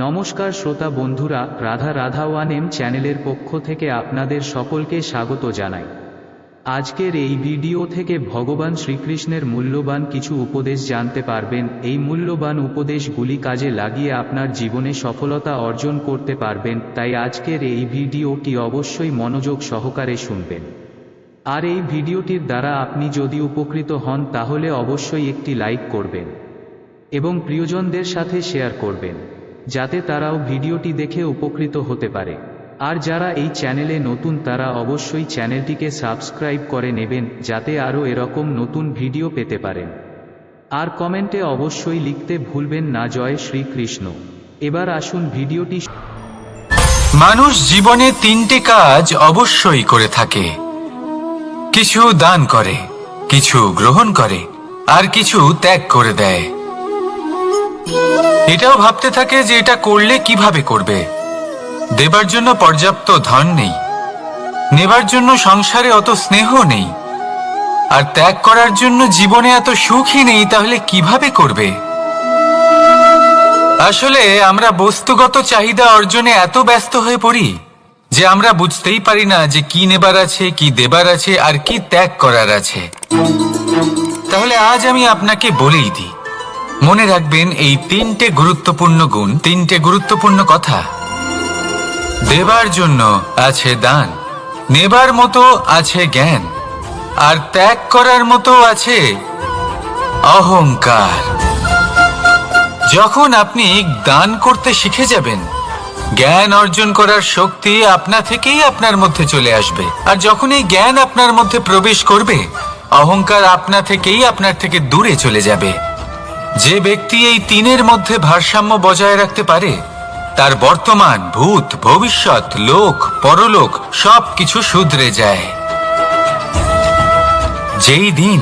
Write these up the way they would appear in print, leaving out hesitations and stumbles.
নমস্কার শ্রোতা বন্ধুরা, রাধা রাধা ওয়ান এম চ্যানেলের পক্ষ থেকে আপনাদের সকলকে স্বাগত জানাই। আজকের এই ভিডিও থেকে ভগবান শ্রীকৃষ্ণের মূল্যবান কিছু উপদেশ জানতে পারবেন। এই মূল্যবান উপদেশগুলি কাজে লাগিয়ে আপনার জীবনে সফলতা অর্জন করতে পারবেন। তাই আজকের এই ভিডিওটি অবশ্যই মনোযোগ সহকারে শুনবেন। আর এই ভিডিওটির দ্বারা আপনি যদি উপকৃত হন তাহলে অবশ্যই একটি লাইক করবেন এবং প্রিয়জনদের সাথে শেয়ার করবেন, যাতে তারাও ভিডিওটি দেখে উপকৃত হতে পারে। আর যারা এই চ্যানেলে নতুন তারা অবশ্যই চ্যানেলটিকে সাবস্ক্রাইব করে নেবেন, যাতে আরও এরকম নতুন ভিডিও পেতে পারেন। আর কমেন্টে অবশ্যই লিখতে ভুলবেন না জয় শ্রীকৃষ্ণ। এবার আসুন ভিডিওটি। মানুষ জীবনে তিনটে কাজ অবশ্যই করে থাকে, কিছু দান করে, কিছু গ্রহণ করে, আর কিছু ত্যাগ করে দেয়। এটাও ভাবতে থাকে যে এটা করলে কিভাবে করবে। দেবার জন্য পর্যাপ্ত ধন নেই, নেবার জন্য সংসারে অত স্নেহ নেই, আর ত্যাগ করার জন্য জীবনে এত সুখই নেই, তাহলে কিভাবে করবে? আসলে আমরা বস্তুগত চাহিদা অর্জনে এত ব্যস্ত হয়ে পড়ি যে আমরা বুঝতেই পারি না যে কি নেবার আছে, কি দেবার আছে, আর কি ত্যাগ করার আছে। তাহলে আজ আমি আপনাকে বলেই দিই, মনে রাখবেন এই তিনটে গুরুত্বপূর্ণ গুণ, তিনটে গুরুত্বপূর্ণ কথা। দেবার জন্য আছে দান, নেবার মতো আছে জ্ঞান, আর ত্যাগ করার মতো আছে অহংকার। যখন আপনি দান করতে শিখে যাবেন, জ্ঞান অর্জন করার শক্তি আপনা থেকেই আপনার মধ্যে চলে আসবে। আর যখন এই জ্ঞান আপনার মধ্যে প্রবেশ করবে, অহংকার আপনা থেকেই আপনার থেকে দূরে চলে যাবে। যে ব্যক্তি এই তিনের মধ্যে ভারসাম্য বজায় রাখতে পারে, তার বর্তমান, ভূত, ভবিষ্যৎ, লোক, পরলোক সবকিছু শুধরে যায়। যেই দিন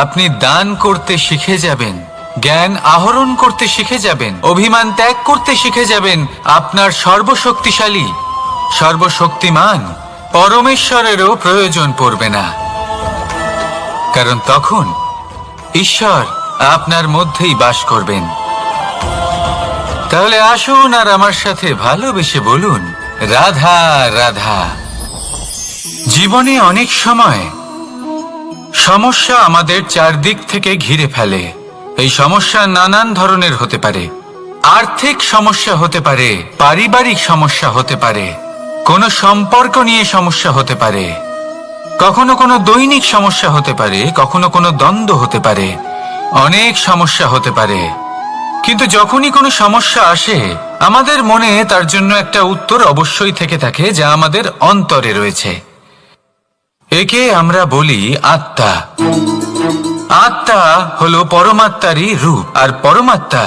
আপনি দান করতে শিখে যাবেন, জ্ঞান আহরণ করতে শিখে যাবেন, অভিমান ত্যাগ করতে শিখে যাবেন, আপনার সর্বশক্তিশালী, সর্বশক্তিমান পরমেশ্বরেরও প্রয়োজন পড়বে না। কারণ তখন ঈশ্বর আপনার মধ্যেই বাস করবেন। তাহলে আসুন আর আমার সাথে ভালোবেসে বলুন, রাধা রাধা। জীবনে অনেক সময় সমস্যা আমাদের চারদিক থেকে ঘিরে ফেলে। এই সমস্যা নানান ধরনের হতে পারে। আর্থিক সমস্যা হতে পারে, পারিবারিক সমস্যা হতে পারে, কোনো সম্পর্ক নিয়ে সমস্যা হতে পারে, কখনো কোনো দৈনিক সমস্যা হতে পারে, কখনো কোনো দ্বন্দ্ব হতে পারে, অনেক সমস্যা হতে পারে। কিন্তু যখনই কোনো সমস্যা আসে, আমাদের মনে তার জন্য একটা উত্তর অবশ্যই থেকে থাকে, যা আমাদের অন্তরে রয়েছে। একে আমরা বলি আত্মা। আত্মা হলো পরমাত্মারই রূপ, আর পরমাত্মা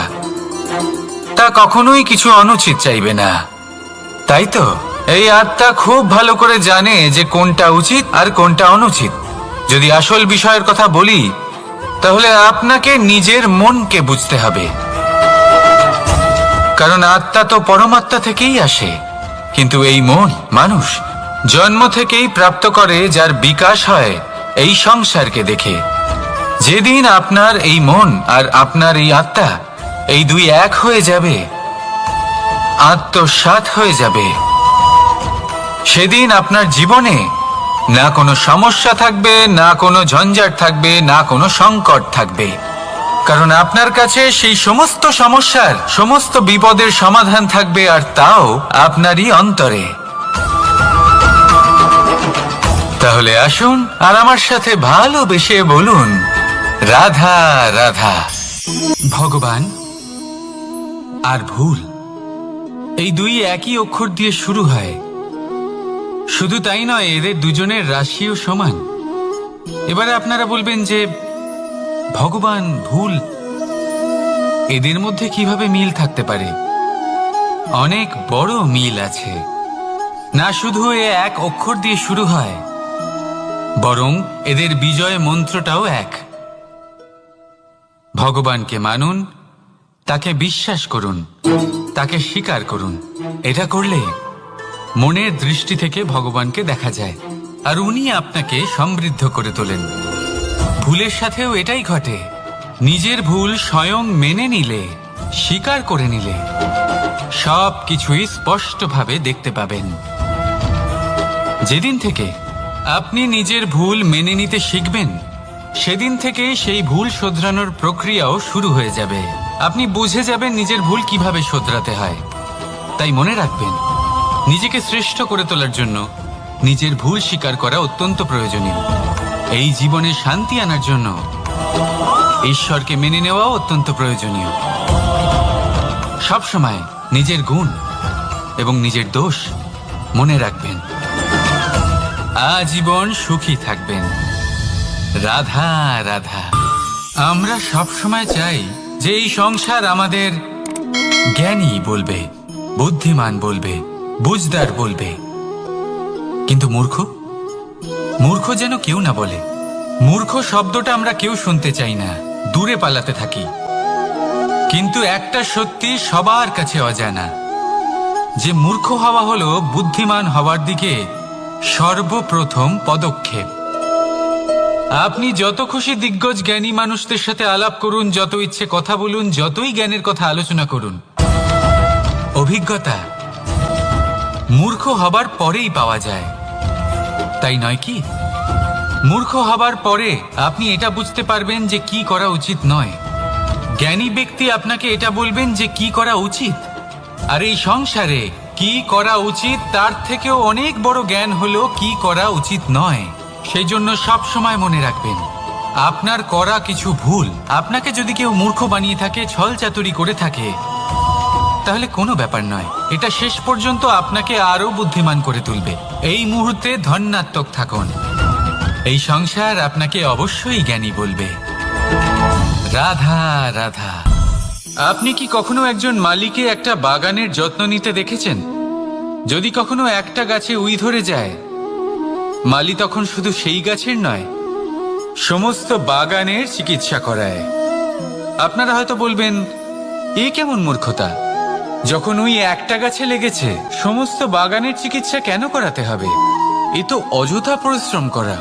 তা কখনোই কিছু অনুচিত চাইবে না। তাই তো এই আত্মা খুব ভালো করে জানে যে কোনটা উচিত আর কোনটা অনুচিত। যদি আসল বিষয়ের কথা বলি, তাহলে আপনাকে নিজের মনকে বুঝতে হবে। কারণ আত্মা তো পরমাত্মা থেকেই আসে, কিন্তু এই মন মানুষ জন্ম থেকেই প্রাপ্ত করে, যার বিকাশ হয় এই সংসারকে দেখে। যেদিন আপনার এই মন আর আপনার এই আত্মা, এই দুই এক হয়ে যাবে, আত্মসাৎ হয়ে যাবে, সেদিন আপনার জীবনে না কোনো সমস্যা থাকবে, না কোনো ঝঞ্ঝাট থাকবে, না কোনো সংকট থাকবে। কারণ আপনার কাছে সেই সমস্ত সমস্যার, সমস্ত বিপদের সমাধান থাকবে, আর তাও আপনারই অন্তরে। তাহলে আসুন আর আমার সাথে ভালোবেসে বলুন, রাধা রাধা। ভগবান আর ভুল, এই দুই একই অক্ষর দিয়ে শুরু হয়। শুধু তাই নয়, এদের দুজনের রাশিও সমান। এবারে আপনারা বলবেন যে ভগবান, ভুল, এদের মধ্যে কিভাবে মিল থাকতে পারে? অনেক বড় মিল আছে। না শুধু এ এক অক্ষর দিয়ে শুরু হয়, বরং এদের বিজয় মন্ত্রটাও এক। ভগবানকে মানুন, তাকে বিশ্বাস করুন, তাকে স্বীকার করুন। এটা করলে মনের দৃষ্টি থেকে ভগবানকে দেখা যায়, আর উনি আপনাকে সমৃদ্ধ করে তোলেন। ভুলের সাথেও এটাই ঘটে। নিজের ভুল স্বয়ং মেনে নিলে স্বীকার করে নিলে সব কিছুই স্পষ্টভাবে দেখতে পাবেন। যেদিন থেকে আপনি নিজের ভুল মেনে নিতে শিখবেন, সেদিন থেকে সেই ভুল শোধরানোর প্রক্রিয়াও শুরু হয়ে যাবে। আপনি বুঝে যাবেন নিজের ভুল কিভাবে শোধরাতে হয়। তাই মনে রাখবেন, নিজেকে শ্রেষ্ঠ করে তোলার জন্য নিজের ভুল স্বীকার করা অত্যন্ত প্রয়োজনীয়। এই জীবনে শান্তি আনার জন্য ঈশ্বরকে মেনে নেওয়াও অত্যন্ত প্রয়োজনীয়। সবসময় নিজের গুণ এবং নিজের দোষ মনে রাখবেন। আজীবন সুখী থাকবেন। রাধা রাধা। আমরা সবসময় চাই যে এই সংসার আমাদের জ্ঞানী বলবে, বুদ্ধিমান বলবে, বুঝদার বলবে, কিন্তু মূর্খ যেন কেউ না বলে। মূর্খ শব্দটা আমরা কেউ শুনতে চাই না, দূরে পালাতে থাকি। কিন্তু একটা সত্যি সবার কাছে অজানা, যে মূর্খ হওয়া হলো বুদ্ধিমান হওয়ার দিকে সর্বপ্রথম পদক্ষেপ। আপনি যত খুশি দিগ্গজ জ্ঞানী মানুষদের সাথে আলাপ করুন, যত ইচ্ছে কথা বলুন, যতই জ্ঞানের কথা আলোচনা করুন, অভিজ্ঞতা মূর্খ হবার পরেই পাওয়া যায়, তাই নয় কি? মূর্খ হবার পরে আপনি এটা বুঝতে পারবেন যে কি করা উচিত নয়। জ্ঞানী ব্যক্তি আপনাকে এটা বলবেন যে কি করা উচিত। আর এই সংসারে কি করা উচিত তার থেকেও অনেক বড় জ্ঞান হলো কি করা উচিত নয়। সেই জন্য সব সময় মনে রাখবেন, আপনার করা কিছু ভুল আপনাকে যদি কেউ মূর্খ বানিয়ে থাকে, ছল চাতুরি করে থাকে, তাহলে কোনো ব্যাপার নয়। এটা শেষ পর্যন্ত আপনাকে আরো বুদ্ধিমান করে তুলবে। এই মুহূর্তে ধন্যাত্মক থাকুন। এই সংসার আপনাকে অবশ্যই জ্ঞানী বলবে। রাধা রাধা। আপনি কি কখনো একজন মালিকে একটা বাগানের যত্ন নিতে দেখেছেন? যদি কখনো একটা গাছে উই ধরে যায়, মালি তখন শুধু সেই গাছের নয়, সমস্ত বাগানের চিকিৎসা করায়। আপনারা হয়তো বলবেন, এ কেমন মূর্খতা? যখন উই একটা গাছে লেগেছে, সমস্ত বাগানের চিকিৎসা কেন করাতে হবে? এ তো অযথা পরিশ্রম করা।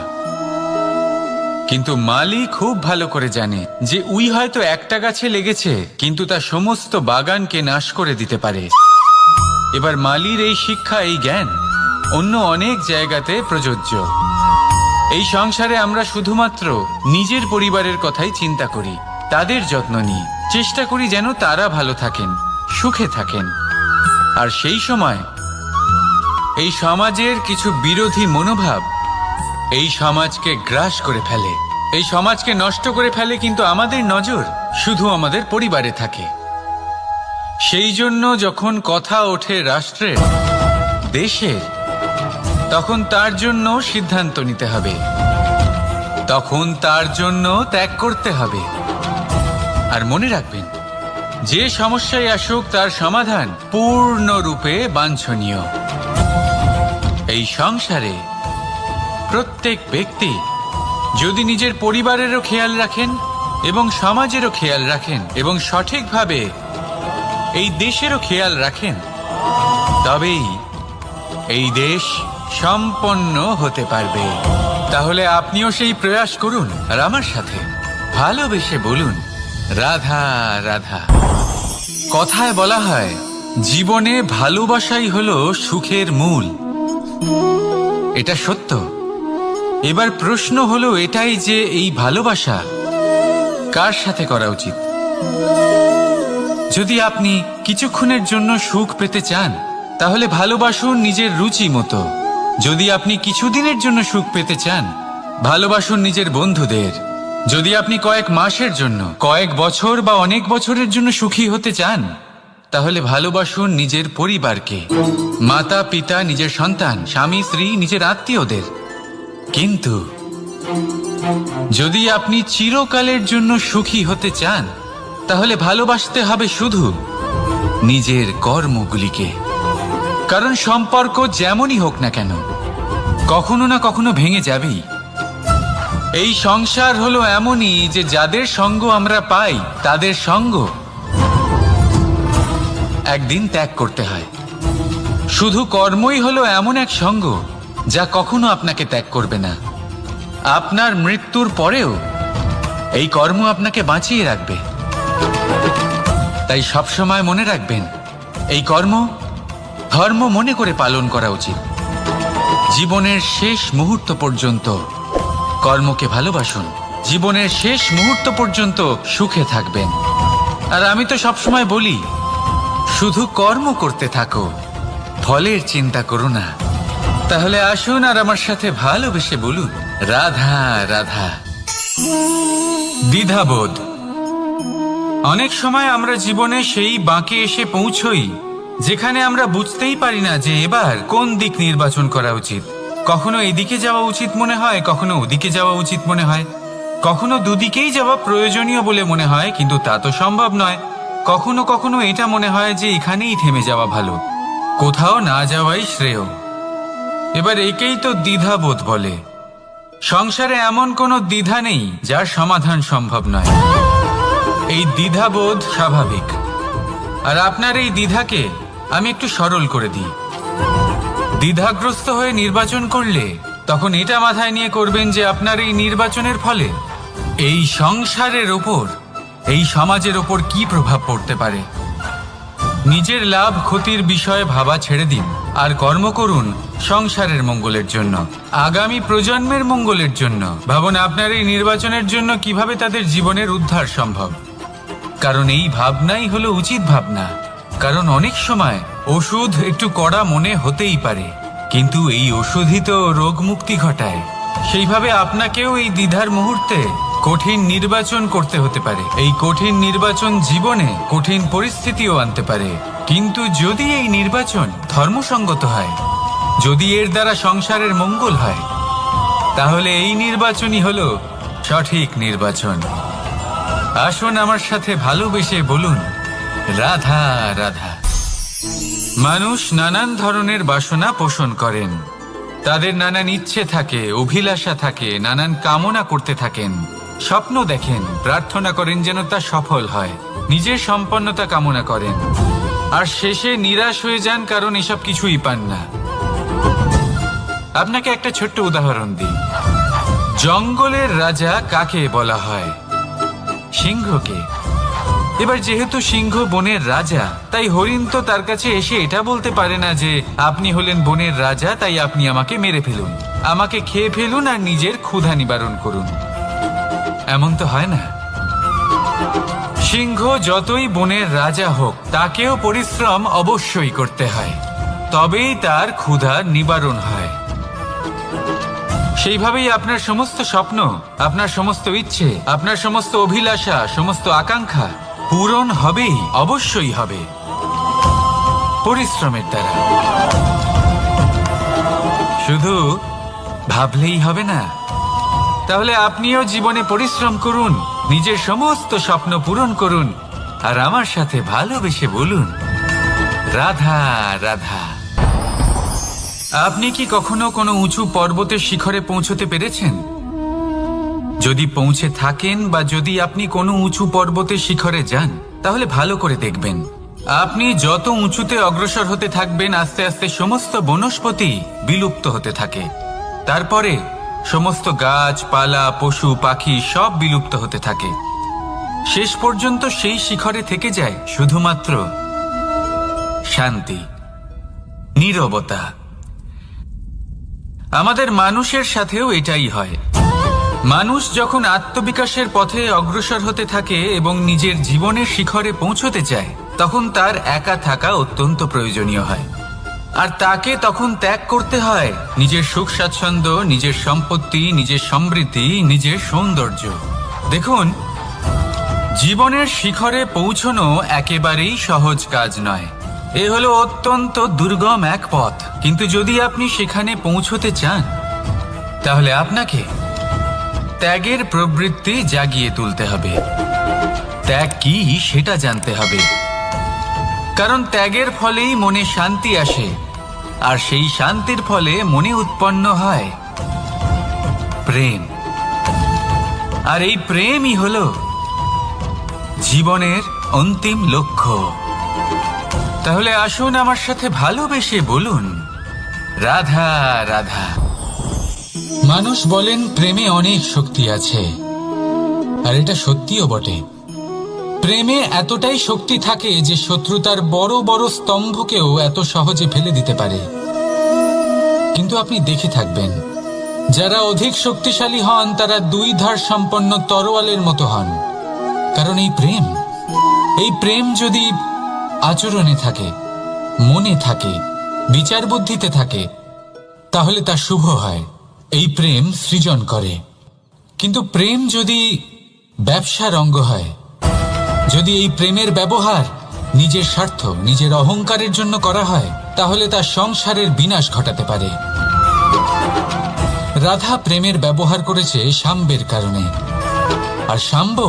কিন্তু মালি খুব ভালো করে জানে যে উই হয়তো একটা গাছে লেগেছে, কিন্তু তা সমস্ত বাগানকে নাশ করে দিতে পারে। এবার মালির এই শিক্ষা, এই জ্ঞান অন্য অনেক জায়গাতে প্রযোজ্য। এই সংসারে আমরা শুধুমাত্র নিজের পরিবারের কথাই চিন্তা করি, তাদের যত্ন নিই, চেষ্টা করি যেন তারা ভালো থাকেন, সুখে থাকেন। আর সেই সময় এই সমাজের কিছু বিরোধী মনোভাব এই সমাজকে গ্রাস করে ফেলে, এই সমাজকে নষ্ট করে ফেলে। কিন্তু আমাদের নজর শুধু আমাদের পরিবারে থাকে। সেই জন্য যখন কথা ওঠে রাষ্ট্রের, দেশের, তখন তার জন্য সিদ্ধান্ত নিতে হবে, তখন তার জন্য ত্যাগ করতে হবে। আর মনে রাখবেন, যে সমস্যায় আসুক তার সমাধান পূর্ণরূপে বাঞ্ছনীয়। এই সংসারে প্রত্যেক ব্যক্তি যদি নিজের পরিবারেরও খেয়াল রাখেন এবং সমাজেরও খেয়াল রাখেন এবং সঠিকভাবে এই দেশেরও খেয়াল রাখেন, তবেই এই দেশ সম্পন্ন হতে পারবে। তাহলে আপনিও সেই প্রয়াস করুন আর আমার সাথে ভালোবেসে বলুন, রাধা রাধা। কথায় বলা হয়, জীবনে ভালোবাসাই হলো সুখের মূল। এটা সত্য। এবার প্রশ্ন হলো এটাই যে এই ভালোবাসা কার সাথে করা উচিত। যদি আপনি কিছুক্ষণের জন্য সুখ পেতে চান, তাহলে ভালোবাসুন নিজের রুচি মতো। যদি আপনি কিছুদিনের জন্য সুখ পেতে চান, ভালোবাসুন নিজের বন্ধুদের। যদি আপনি কয়েক মাসের জন্য, কয়েক বছর বা অনেক বছরের জন্য সুখী হতে চান, তাহলে ভালোবাসুন নিজের পরিবারকে, মাতা পিতা, নিজের সন্তান, স্বামী স্ত্রী, নিজের আত্মীয়দের। কিন্তু যদি আপনি চিরকালের জন্য সুখী হতে চান, তাহলে ভালোবাসতে হবে শুধু নিজের কর্মগুলিকে। কারণ সম্পর্ক যেমনই হোক না কেন, কখনো না কখনো ভেঙে যাবেই। এই সংসার হলো এমনই যে যাদের সঙ্গ আমরা পাই, তাদের সঙ্গ একদিন ত্যাগ করতে হয়। শুধু কর্মই হলো এমন এক সঙ্গ যা কখনো আপনাকে ত্যাগ করবে না। আপনার মৃত্যুর পরেও এই কর্ম আপনাকে বাঁচিয়ে রাখবে। তাই সবসময় মনে রাখবেন, এই কর্ম ধর্ম মনে করে পালন করা উচিত। জীবনের শেষ মুহূর্ত পর্যন্ত কর্মকে ভালোবাসুন, জীবনের শেষ মুহূর্ত পর্যন্ত সুখে থাকবেন। আর আমি তো সবসময় বলি, শুধু কর্ম করতে থাকো, ফলের চিন্তা করো না। তাহলে আসুন আর আমার সাথে ভালোবেসে বলুন, রাধা রাধা। দ্বিধাবোধ। অনেক সময় আমরা জীবনে সেই বাঁকে এসে পৌঁছই যেখানে আমরা বুঝতেই পারি না যে এবার কোন দিক নির্বাচন করা উচিত। কখনো এদিকে যাওয়া উচিত মনে হয়, কখনো ওদিকে যাওয়া উচিত মনে হয়, কখনো দুদিকেই যাওয়া প্রয়োজনীয় বলে মনে হয়, কিন্তু তা তো সম্ভব নয়। কখনো কখনো এটা মনে হয় যে এখানেই থেমে যাওয়া ভালো, কোথাও না যাওয়াই শ্রেয়। এবার একেই তো দ্বিধাবোধ বলে। সংসারে এমন কোনো দ্বিধা নেই যার সমাধান সম্ভব নয়। এই দ্বিধাবোধ স্বাভাবিক। আর আপনার এই দ্বিধাকে আমি একটু সরল করে দিই। দ্বিধাগ্রস্ত হয়ে নির্বাচন করলে তখন এটা মাথায় নিয়ে করবেন যে আপনার এই নির্বাচনের ফলে এই সংসারের ওপর, এই সমাজের ওপর কি প্রভাব পড়তে পারে। নিজের লাভ ক্ষতির বিষয়ে ভাবা ছেড়ে দিন আর কর্ম করুন সংসারের মঙ্গলের জন্য, আগামী প্রজন্মের মঙ্গলের জন্য। ভাবুন আপনার এই নির্বাচনের জন্য কিভাবে তাদের জীবনের উদ্ধার সম্ভব। কারণ এই ভাবনাই হলো উচিত ভাবনা। কারণ অনেক সময় ওষুধ একটু কড়া মনে হতেই পারে, কিন্তু এই ওষুধই তো রোগ মুক্তি ঘটায়। সেইভাবে আপনাকেও এই দ্বিধার মুহূর্তে কঠিন নির্বাচন করতে হতে পারে। এই কঠিন নির্বাচন জীবনে কঠিন পরিস্থিতিও আনতে পারে, কিন্তু যদি এই নির্বাচন ধর্মসঙ্গত হয়, যদি এর দ্বারা সংসারের মঙ্গল হয়, তাহলে এই নির্বাচনই হলো সঠিক নির্বাচন। আসুন আমার সাথে ভালোবেসে বলুন, রাধা রাধা। মানুষ নানান ধরনের বাসনা পোষণ করেন। তাদের নানান ইচ্ছে থাকে, অভিলাষা থাকে, নানান কামনা করতে থাকেন, স্বপ্ন দেখেন, প্রার্থনা করেন যেন তা সফল হয়, নিজের সম্পন্নতা কামনা করেন, আর শেষে নিরাশ হয়ে যান কারণ এসব কিছুই পান না। আপনাকে একটা ছোট্ট উদাহরণ দিই। জঙ্গলের রাজা কাকে বলা হয়? সিংহকে। এবার যেহেতু সিংহ বনের রাজা, তাই হরিণ তো তার কাছে এসে এটা বলতে পারে না যে আপনি হলেন বনের রাজা, তাই আপনি আমাকে মেরে ফেলুন, আমাকে খেয়ে ফেলুন আর নিজের ক্ষুধা নিবারণ করুন। এমন তো হয় না। সিংহ যতই বনের রাজা হোক, তাকেও পরিশ্রম অবশ্যই করতে হয়, তবেই তার ক্ষুধা নিবারণ হয়। সেইভাবেই আপনার সমস্ত স্বপ্ন, আপনার সমস্ত ইচ্ছে, আপনার সমস্ত অভিলাষা, সমস্ত আকাঙ্ক্ষা পূরণ হবেই, অবশ্যই হবে, পরিশ্রমের দ্বারা। শুধু ভাবলেই হবে না। তাহলে আপনিও জীবনে পরিশ্রম করুন, নিজের সমস্ত স্বপ্ন পূরণ করুন, আর আমার সাথে ভালোবেসে বলুন, রাধা রাধা। আপনি কি কখনো কোনো উঁচু পর্বতের শিখরে পৌঁছতে পেরেছেন? যদি পৌঁছে থাকেন বা যদি আপনি কোনো উঁচু পর্বতের শিখরে যান, তাহলে ভালো করে দেখবেন, আপনি যত উঁচুতে অগ্রসর হতে থাকবেন, আস্তে আস্তে সমস্ত বনস্পতি বিলুপ্ত হতে থাকে। তারপরে সমস্ত গাছপালা, পশু পাখি সব বিলুপ্ত হতে থাকে। শেষ পর্যন্ত সেই শিখরে থেকে যায় শুধুমাত্র শান্তি, নীরবতা। আমাদের মানুষের সাথেও এটাই হয়। মানুষ যখন আত্মবিকাশের পথে অগ্রসর হতে থাকে এবং নিজের জীবনের শিখরে পৌঁছতে চায়, তখন তার একা থাকা অত্যন্ত প্রয়োজনীয় হয়। আর তাকে তখন ত্যাগ করতে হয় নিজের সুখ স্বাচ্ছন্দ্য, নিজের সম্পত্তি, নিজের সমৃদ্ধি, নিজের সৌন্দর্য। দেখুন, জীবনের শিখরে পৌঁছনো একেবারেই সহজ কাজ নয়। এ হলো অত্যন্ত দুর্গম এক পথ। কিন্তু যদি আপনি সেখানে পৌঁছতে চান, তাহলে আপনাকে ত্যাগের প্রবৃত্তি জাগিয়ে তুলতে হবে। ত্যাগ কি সেটা জানতে হবে, কারণ ত্যাগের ফলেই মনে শান্তি আসে, আর সেই শান্তির ফলে মনে উৎপন্ন হয় প্রেম। আর এই প্রেমই হলো জীবনের অন্তিম লক্ষ্য। তাহলে আসুন আমার সাথে ভালোবেসে বলুন, রাধা রাধা। মানুষ বলেন প্রেমে অনেক শক্তি আছে, আর এটা সত্যিও বটে। প্রেমে এতটাই শক্তি থাকে যে শত্রুতার বড় বড় স্তম্ভকেও এত সহজে ফেলে দিতে পারে। কিন্তু আপনি দেখে থাকবেন, যারা অধিক শক্তিশালী হন তারা দুই ধার সম্পন্ন তরোয়ালের মতো হন। কারণ এই প্রেম যদি আচরণে থাকে, মনে থাকে, বিচার বুদ্ধিতে থাকে, তাহলে তা শুভ হয়। এই প্রেম সৃজন করে। কিন্তু প্রেম যদি ব্যবসার অঙ্গ হয়, যদি এই প্রেমের ব্যবহার নিজের স্বার্থ, নিজের অহংকারের জন্য করা হয়, তাহলে তা সংসারের বিনাশ ঘটাতে পারে। রাধা প্রেমের ব্যবহার করেছে শাম্বের কারণে, আর শাম্ব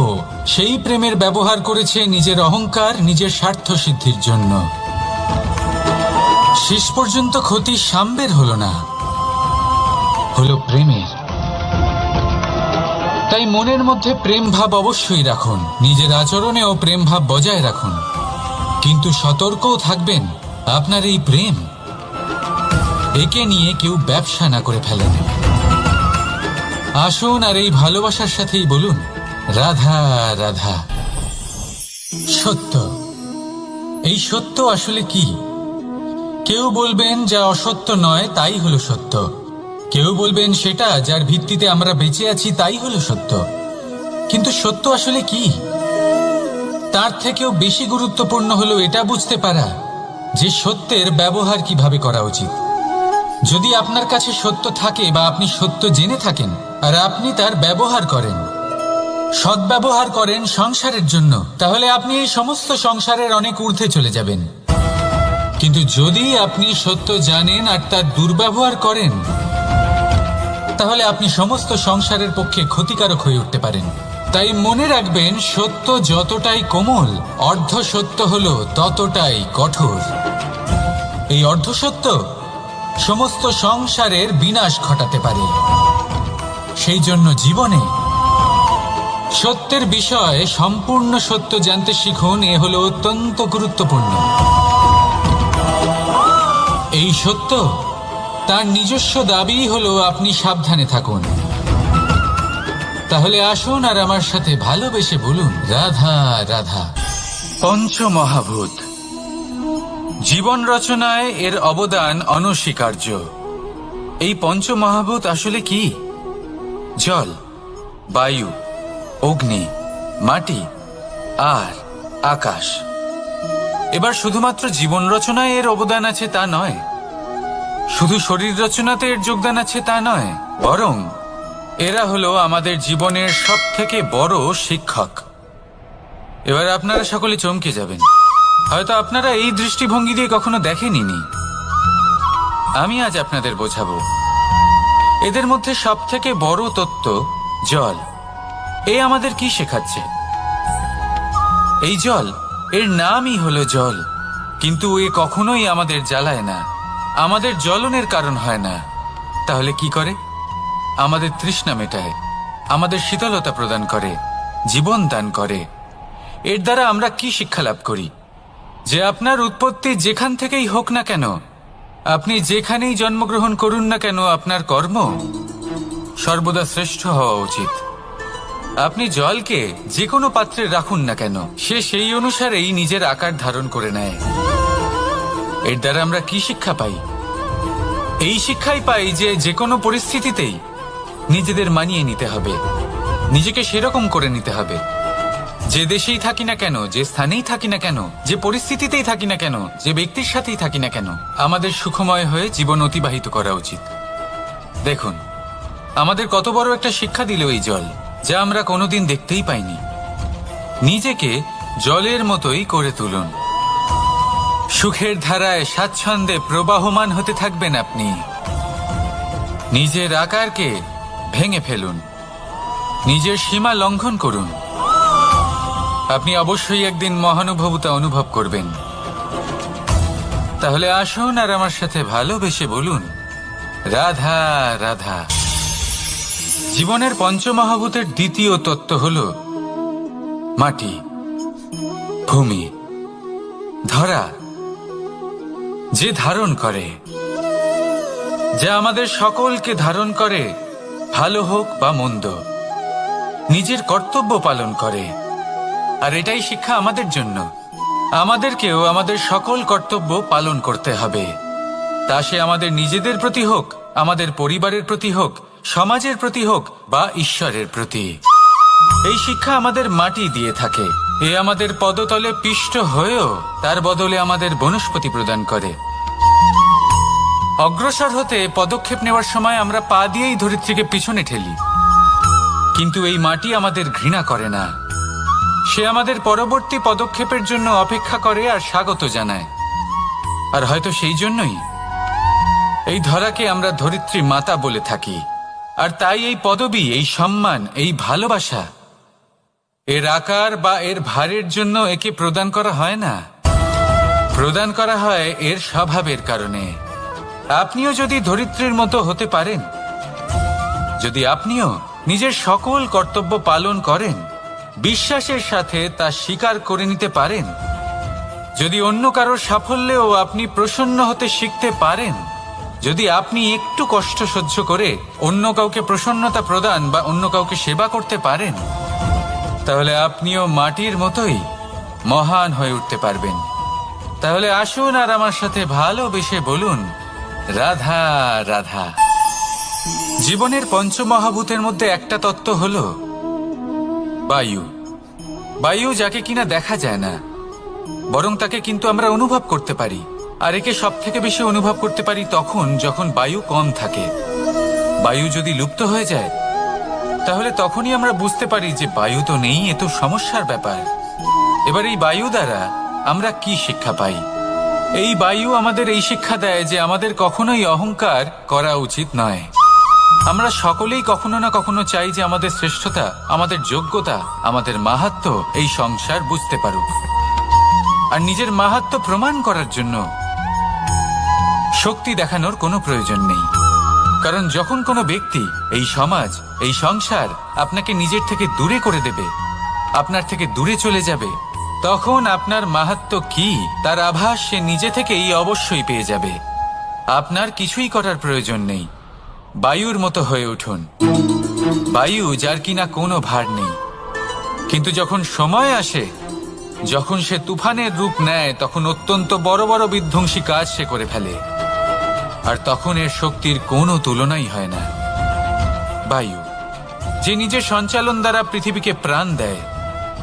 সেই প্রেমের ব্যবহার করেছে নিজের অহংকার, নিজের স্বার্থ সিদ্ধির জন্য। শেষ পর্যন্ত ক্ষতি শাম্বের হলো না, হলো প্রেমের। তাই মনের মধ্যে প্রেম ভাব অবশ্যই রাখুন, নিজের আচরণেও প্রেম ভাব বজায় রাখুন, কিন্তু সতর্কও থাকবেন আপনার এই প্রেম, একে নিয়ে কেউ ব্যবসা না করে ফেলেন। আসুন আর এই ভালোবাসার সাথেই বলুন, রাধা রাধা। সত্য, এই সত্য আসলে কি? কেউ বলবেন যা অসত্য নয় তাই হলো সত্য, কেউ বলবেন সেটা যার ভিত্তিতে আমরা বেঁচে আছি তাই হলো সত্য। কিন্তু সত্য আসলে কি? তার থেকেও বেশি গুরুত্বপূর্ণ হলো এটা বুঝতে পারা যে সত্যের ব্যবহার কিভাবে করা উচিত। যদি আপনার কাছে সত্য থাকে বা আপনি সত্য জেনে থাকেন আর আপনি তার ব্যবহার করেন, সদ্ব্যবহার করেন সংসারের জন্য, তাহলে আপনি এই সমস্ত সংসারের অনেক ঊর্ধ্বে চলে যাবেন। কিন্তু যদি আপনি সত্য জানেন আর তার দুর্ব্যবহার করেন, তাহলে আপনি সমস্ত সংসারের পক্ষে ক্ষতিকারক হয়ে উঠতে পারেন। তাই মনে রাখবেন, সত্য যতটাই কোমল, অর্ধ সত্য হলো ততটাই কঠোর। এই অর্ধ সত্য সমস্ত সংসারের বিনাশ ঘটাতে পারে। সেই জন্য জীবনে সত্যের বিষয়ে সম্পূর্ণ সত্য জানতে শিখুন, এ হলো অত্যন্ত গুরুত্বপূর্ণ। এই সত্য তার নিজস্ব দাবি হলো আপনি সাবধানে থাকুন। তাহলে আসুন আর আমার সাথে ভালোবেসে বলুন, রাধা রাধা। পঞ্চমহাভূত জীবন রচনায় এর অবদান অনস্বীকার্য। এই পঞ্চমহাভূত আসলে কি? জল, বায়ু, অগ্নি, মাটি আর আকাশ। এবার শুধুমাত্র জীবন রচনায় এর অবদান আছে তা নয়, শুধু শরীর রচনাতে এর যোগদান আছে তা নয়, বরং এরা হলো আমাদের জীবনের সবথেকে বড় শিক্ষক। এবার আপনারা সকলে চমকে যাবেন, হয়তো আপনারা এই দৃষ্টিভঙ্গি দিয়ে কখনো দেখেননি। আমি আজ আপনাদের বোঝাবো। এদের মধ্যে সবথেকে বড় তত্ত্ব জল। এ আমাদের কি শেখাচ্ছে? এই জল, এর নামই হলো জল, কিন্তু এ কখনোই আমাদের জ্বালায় না, আমাদের জ্বলনের কারণ হয় না। তাহলে কি করে? আমাদের তৃষ্ণা মেটায়, আমাদের শীতলতা প্রদান করে, জীবন দান করে। এর দ্বারা আমরা কি শিক্ষা লাভ করি? যে আপনার উৎপত্তি যেখান থেকেই হোক না কেন, আপনি যেখানেই জন্মগ্রহণ করুন না কেন, আপনার কর্ম সর্বদা শ্রেষ্ঠ হওয়া উচিত। আপনি জলকে যে কোনো পাত্রে রাখুন না কেন, সে সেই অনুসারেই নিজের আকার ধারণ করে নেয়। এর দ্বারা আমরা কি শিক্ষা পাই? এই শিক্ষাই পাই যে যে কোনো পরিস্থিতিতেই নিজেদের মানিয়ে নিতে হবে, নিজেকে সেরকম করে নিতে হবে। যে দেশেই থাকি না কেন, যে স্থানেই থাকি না কেন, যে পরিস্থিতিতেই থাকি না কেন, যে ব্যক্তির সাথেই থাকি না কেন, আমাদের সুখময় হয়ে জীবন অতিবাহিত করা উচিত। দেখুন, আমাদের কত বড় একটা শিক্ষা দিল এই জল, যা আমরা কোনোদিন দেখতেই পাইনি। নিজেকে জলের মতোই করে তুলুন। সুখের ধারায় স্বাচ্ছন্দ্যে প্রবাহমান হতে থাকবেন আপনি। নিজের আকারকে ভেঙে ফেলুন, নিজের সীমা লঙ্ঘন করুন। আপনি অবশ্যই একদিন মহানুভবতা অনুভব করবেন। তাহলে আসুন আর আমার সাথে ভালোবেসে বলুন, রাধা রাধা। জীবনের পঞ্চমহাভূতের দ্বিতীয় তত্ত্ব হল মাটি, ভূমি, ধরা, যে ধারণ করে, যা আমাদের সকলকে ধারণ করে, ভালো হোক বা মন্দ, নিজের কর্তব্য পালন করে, আর এটাই শিক্ষা আমাদের জন্য। আমাদেরকেও আমাদের সকল কর্তব্য পালন করতে হবে, তা সে আমাদের নিজেদের প্রতি হোক, আমাদের পরিবারের প্রতি হোক, সমাজের প্রতি হোক বা ঈশ্বরের প্রতি। এই শিক্ষা আমাদের মাটি দিয়ে থাকে, এ আমাদের পদতলে পিষ্ট হয়েও তার বদলে আমাদের বনস্পতি প্রদান করে। অগ্রসর হতে পদক্ষেপ নেওয়ার সময় আমরা পা দিয়েই ধরিত্রীকে পিছনে ঠেলি, কিন্তু এই মাটি আমাদের ঘৃণা করে না। সে আমাদের পরবর্তী পদক্ষেপের জন্য অপেক্ষা করে আর স্বাগত জানায়। আর হয়তো সেই জন্যই এই ধরাকে আমরা ধরিত্রী মাতা বলে থাকি। আর তাই এই পদবি, এই সম্মান, এই ভালোবাসা এর আকার বা এর ভারের জন্য একে প্রদান করা হয় না, প্রদান করা হয় এর স্বভাবের কারণে। আপনিও যদি ধরিত্রীর মতো হতে পারেন, যদি আপনিও নিজের সকল কর্তব্য পালন করেন, বিশ্বাসের সাথে তা স্বীকার করে নিতে পারেন, যদি অন্য কারোর সাফল্যেও আপনি প্রসন্ন হতে শিখতে পারেন, যদি আপনি একটু কষ্ট সহ্য করে অন্য কাউকে প্রসন্নতা প্রদান বা অন্য কাউকে সেবা করতে পারেন, তাহলে আপনিও মাটির মতোই মহান হয়ে উঠতে পারবেন। তাহলে আসুন আর আমার সাথে ভালোবেসে বলুন, রাধা রাধা। জীবনের পঞ্চমহাভূতের মধ্যে একটা তত্ত্ব হলো বায়ু। বায়ু যাকে কিনা দেখা যায় না, বরং তাকে কিন্তু আমরা অনুভব করতে পারি। আর একে সব থেকে বেশি অনুভব করতে পারি তখন যখন বায়ু কম থাকে। বায়ু যদি লুপ্ত হয়ে যায়, তাহলে তখনই আমরা বুঝতে পারি যে বায়ু তো নেই, এ তো সমস্যার ব্যাপার। এবার এই বায়ু দ্বারা আমরা কি শিক্ষা পাই? এই বায়ু আমাদের এই শিক্ষা দেয় যে আমাদের কখনোই অহংকার করা উচিত নয়। আমরা সকলেই কখনো না কখনো চাই যে আমাদের শ্রেষ্ঠতা, আমাদের যোগ্যতা, আমাদের মাহাত্ম্য এই সংসার বুঝতে পারুক। আর নিজের মাহাত্ম্য প্রমাণ করার জন্য শক্তি দেখানোর কোনো প্রয়োজন নেই। কারণ যখন কোনো ব্যক্তি, এই সমাজ, এই সংসার আপনাকে নিজের থেকে দূরে করে দেবে, আপনার থেকে দূরে চলে যাবে, তখন আপনার মাহাত্ম্য কি তার আভাস সে নিজে থেকেই অবশ্যই পেয়ে যাবে। আপনার কিছুই করার প্রয়োজন নেই। বায়ুর মতো হয়ে উঠুন, বায়ু যার কিনা কোনো ভার নেই। কিন্তু যখন সময় আসে, যখন সে তুফানের রূপ নেয়, তখন অত্যন্ত বড় বড় বিধ্বংসী কাজ সে করে ফেলে। আর তখন এর শক্তির কোনো তুলনাই হয় না। বায়ু যে নিজের সঞ্চালন দ্বারা পৃথিবীকে প্রাণ দেয়,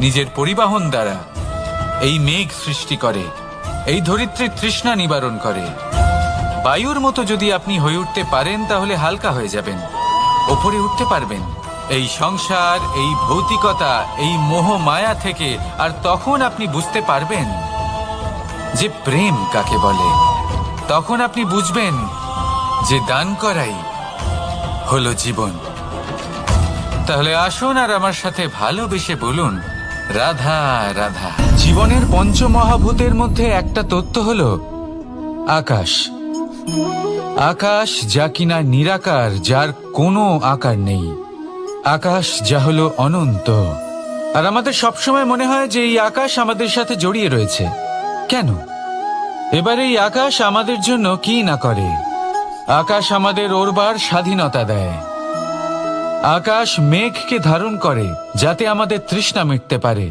নিজের পরিবহন দ্বারা এই মেঘ সৃষ্টি করে, এই ধরিত্রীর তৃষ্ণা নিবারণ করে। বায়ুর মতো যদি আপনি হয়ে উঠতে পারেন, তাহলে হালকা হয়ে যাবেন, ওপরে উঠতে পারবেন এই সংসার, এই ভৌতিকতা, এই মোহ মায়া থেকে। আর তখন আপনি বুঝতে পারবেন যে প্রেম কাকে বলে। তখন আপনি বুঝবেন যে দান করাই হলো জীবন। তাহলে আসুন আর আমার সাথে ভালোবেসে বলুন, রাধা রাধা। জীবনের পঞ্চমহাভূতের মধ্যে একটা তত্ত্ব হলো আকাশ। আকাশ যা কিনা নিরাকার, যার কোনো আকার নেই। আকাশ যা হলো অনন্ত। আর আমাদের সবসময় মনে হয় যে এই আকাশ আমাদের সাথে জড়িয়ে রয়েছে। কেন? এবার এই আকাশ আমাদের জন্য কি না করে। আকাশ আমাদের ওড়বার স্বাধীনতা দেয়। আকাশ মেঘকে ধারণ করে যাতে আমাদের তৃষ্ণা মিটতে পারে।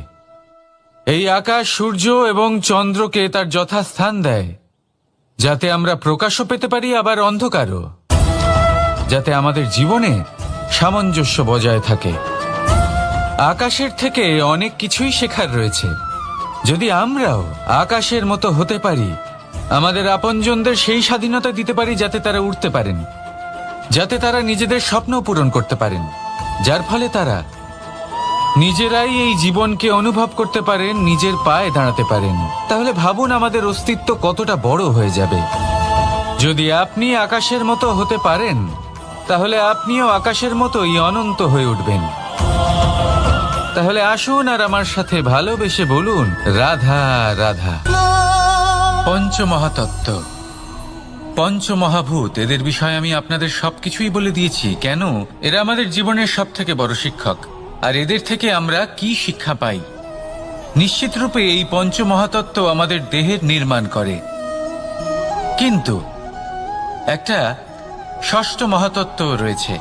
এই আকাশ সূর্য এবং চন্দ্রকে তার যথাস্থান দেয়, যাতে আমরা প্রকাশও পেতে পারি, আবার অন্ধকারও, যাতে আমাদের জীবনে সামঞ্জস্য বজায় থাকে। আকাশের থেকে অনেক কিছুই শেখার রয়েছে। যদি আমরাও আকাশের মতো হতে পারি, আমাদের আপনজনদের সেই স্বাধীনতা দিতে পারি যাতে তারা উঠতে পারেন, যাতে তারা নিজেদের স্বপ্ন পূরণ করতে পারেন, যার ফলে তারা নিজেরাই এই জীবনকে অনুভব করতে পারেন, নিজের পায়ে দাঁড়াতে পারেন, তাহলে ভাবুন আমাদের অস্তিত্ব কতটা বড় হয়ে যাবে। যদি আপনি আকাশের মতো হতে পারেন, তাহলে আপনিও আকাশের মতোই অনন্ত হয়ে উঠবেন। তাহলে আসুন আর আমার সাথে ভালোবেসে বলুন, রাধা রাধা। পঞ্চমহাতত্ত্ব, পঞ্চমহাভূত, এদের বিষয়ে আমি আপনাদের সবকিছুই বলে দিয়েছি। কেন? এরা আমাদের জীবনের সব থেকে বড় শিক্ষক। আর এদের থেকে আমরা কি শিক্ষা পাই? নিশ্চিত রূপে এই পঞ্চমহাতত্ত্ব আমাদের দেহের নির্মাণ করে, কিন্তু একটা ষষ্ঠ মহাতত্ত্ব রয়েছে।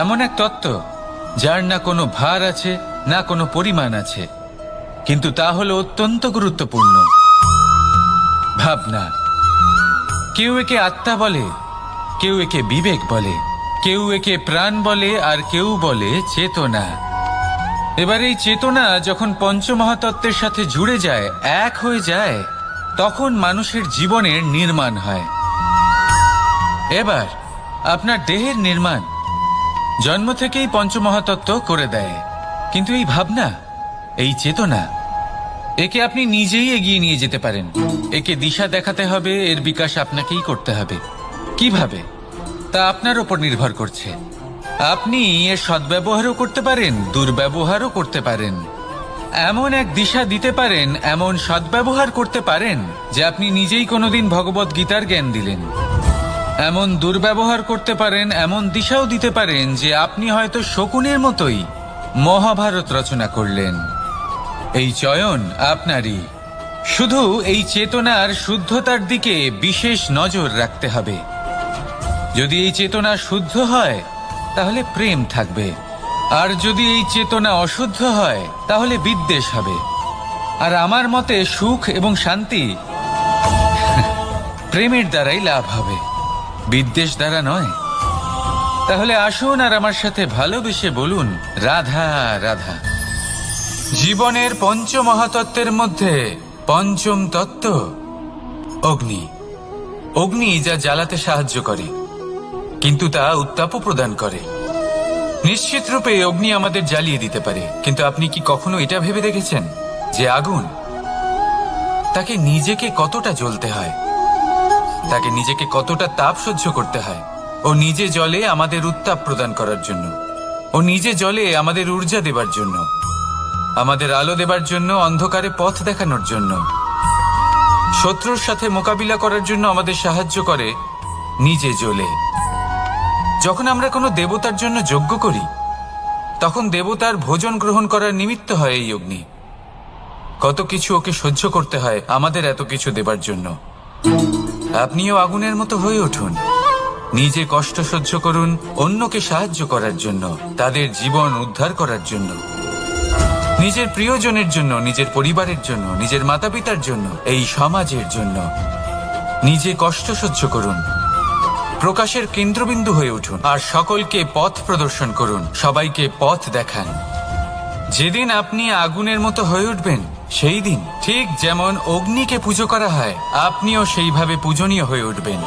এমন এক তত্ত্ব যার না কোনো ভার আছে, না কোনো পরিমাণ আছে, কিন্তু তা হলো অত্যন্ত গুরুত্বপূর্ণ। ভাবনা। কেউ একে আত্মা বলে, কেউ একে বিবেক বলে, কেউ একে প্রাণ বলে, আর কেউ বলে চেতনা। এবার এই চেতনা যখন পঞ্চমহাতত্ত্বের সাথে জুড়ে যায়, এক হয়ে যায়, তখন মানুষের জীবনের নির্মাণ হয়। এবার আপনার দেহের নির্মাণ জন্ম থেকেই পঞ্চমহাতত্ত্ব করে দেয়, কিন্তু এই ভাবনা, এই চেতনা, একে আপনি নিজেই এগিয়ে নিয়ে যেতে পারেন। একে দিশা দেখাতে হবে, এর বিকাশ আপনাকেই করতে হবে। কিভাবে, তা আপনার ওপর নির্ভর করছে। আপনি এর সদ্ব্যবহারও করতে পারেন, দুর্ব্যবহারও করতে পারেন। এমন এক দিশা দিতে পারেন, এমন সদ্ব্যবহার করতে পারেন যে আপনি নিজেই কোনোদিন ভগবত গীতার জ্ঞান দিলেন। এমন দুর্ব্যবহার করতে পারেন, এমন দিশাও দিতে পারেন যে আপনি হয়তো শকুনের মতোই মহাভারত রচনা করলেন। এই চয়ন আপনারই। শুধু এই চেতনার শুদ্ধতার দিকে বিশেষ নজর রাখতে হবে। যদি এই চেতনা শুদ্ধ হয় তাহলে প্রেম থাকবে, আর যদি এই চেতনা অশুদ্ধ হয় তাহলে বিদ্বেষ হবে। আর আমার মতে সুখ এবং শান্তি প্রেমের দ্বারাই লাভ হবে, বিদ্বেষ দ্বারা নয়। তাহলে আসুন আর আমার সাথে ভালোবেসে বলুন, রাধা রাধা। জীবনের পঞ্চমহাতত্ত্বের মধ্যে পঞ্চম তত্ত্ব অগ্নি। অগ্নি যা জ্বালাতে সাহায্য করে, কিন্তু তা উত্তাপও প্রদান করে। নিশ্চিত রূপে অগ্নি আমাদের জ্বালিয়ে দিতে পারে, কিন্তু আপনি কি কখনো এটা ভেবে দেখেছেন যে আগুন, তাকে নিজেকে কতটা জ্বলতে হয়, তাকে নিজেকে কতটা তাপ সহ্য করতে হয়? ও নিজে জ্বলে আমাদের উত্তাপ প্রদান করার জন্য, ও নিজে জ্বলে আমাদের ঊর্জা দেবার জন্য, আমাদের আলো দেবার জন্য, অন্ধকারে পথ দেখানোর জন্য, শত্রুর সাথে মোকাবিলা করার জন্য আমাদের সাহায্য করে, নিজে জ্বলে। যখন আমরা কোনো দেবতার জন্য যজ্ঞ করি, তখন দেবতার ভোজন গ্রহণ করার নিমিত্ত হয় এই অগ্নি। কত কিছু ওকে সহ্য করতে হয় আমাদের এত কিছু দেবার জন্য। আপনিও আগুনের মতো হয়ে উঠুন, নিজে কষ্ট সহ্য করুন অন্যকে সাহায্য করার জন্য, তাদের জীবন উদ্ধার করার জন্য, নিজের প্রিয়জনের জন্য, নিজের পরিবারের জন্য, নিজের মাতা পিতার জন্য, এই সমাজের জন্য। নিজে কষ্ট সহ্য করুন, প্রকাশের কেন্দ্রবিন্দু হয়ে উঠুন, আর সকলকে পথ প্রদর্শন করুন, সবাইকে পথ দেখান। যেদিন আপনি আগুনের মতো হয়ে উঠবেন, সেই দিন ঠিক যেমন অগ্নিকে পুজো করা হয়, আপনিও সেইভাবে পূজনীয় হয়ে উঠবেন।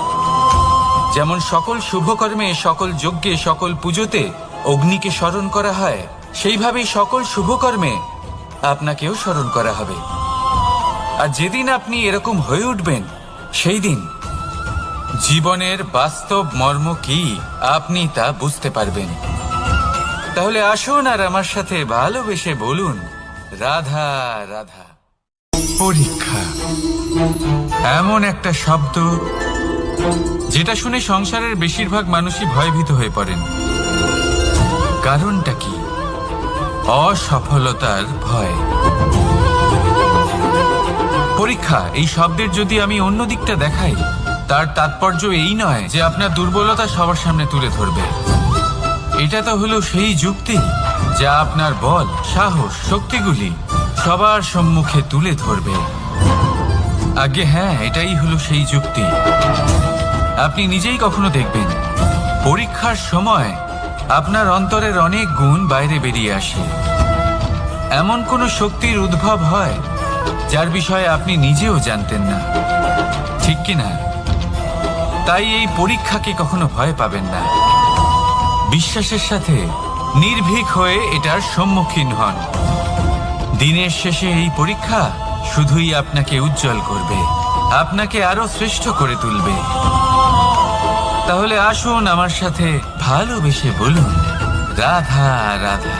যেমন সকল শুভকর্মে, সকল যজ্ঞে, সকল পুজোতে অগ্নিকে স্মরণ করা হয়, সেইভাবেই সকল শুভকর্মে আপনাকেও স্মরণ করা হবে। আর যেদিন আপনি এরকম হয়ে উঠবেন, সেই দিন জীবনের বাস্তব মর্ম কি আপনি তা বুঝতে পারবেন। তাহলে আসুন আর আমার সাথে ভালোবেসে বলুন, রাধা রাধা। পরীক্ষা এমন একটা শব্দ যেটা শুনে সংসারের বেশিরভাগ মানুষই ভয়ভীত হয়ে পড়েন। কারণটা কি? অসফলতার ভয়। পরীক্ষা এই শব্দের যদি আমি অন্য দিকটা দেখাই, তার তাৎপর্য এই নয় যে আপনার দুর্বলতা সবার সামনে তুলে ধরবে। এটা তো হলো সেই যুক্তি যা আপনার বল, সাহস, শক্তিগুলি সবার সম্মুখে তুলে ধরবে। আগে হ্যাঁ, এটাই হলো সেই যুক্তি। আপনি নিজেই কখনো দেখবেন পরীক্ষার সময় আপনার অন্তরের অনেক গুণ বাইরে বেরিয়ে আসে। এমন কোনো শক্তির উদ্ভব হয় যার বিষয়ে আপনি নিজেও জানতেন না, ঠিক কিনা? তাই এই পরীক্ষাকে কখনো ভয় পাবেন না। বিশ্বাসের সাথে নির্ভীক হয়ে এটার সম্মুখীন হন। দিনের শেষে এই পরীক্ষা শুধুই আপনাকে উজ্জ্বল করবে, আপনাকে আরো শ্রেষ্ঠ করে তুলবে। তাহলে আসুন আমার সাথে ভালোবেসে বলুন, রাধা রাধা।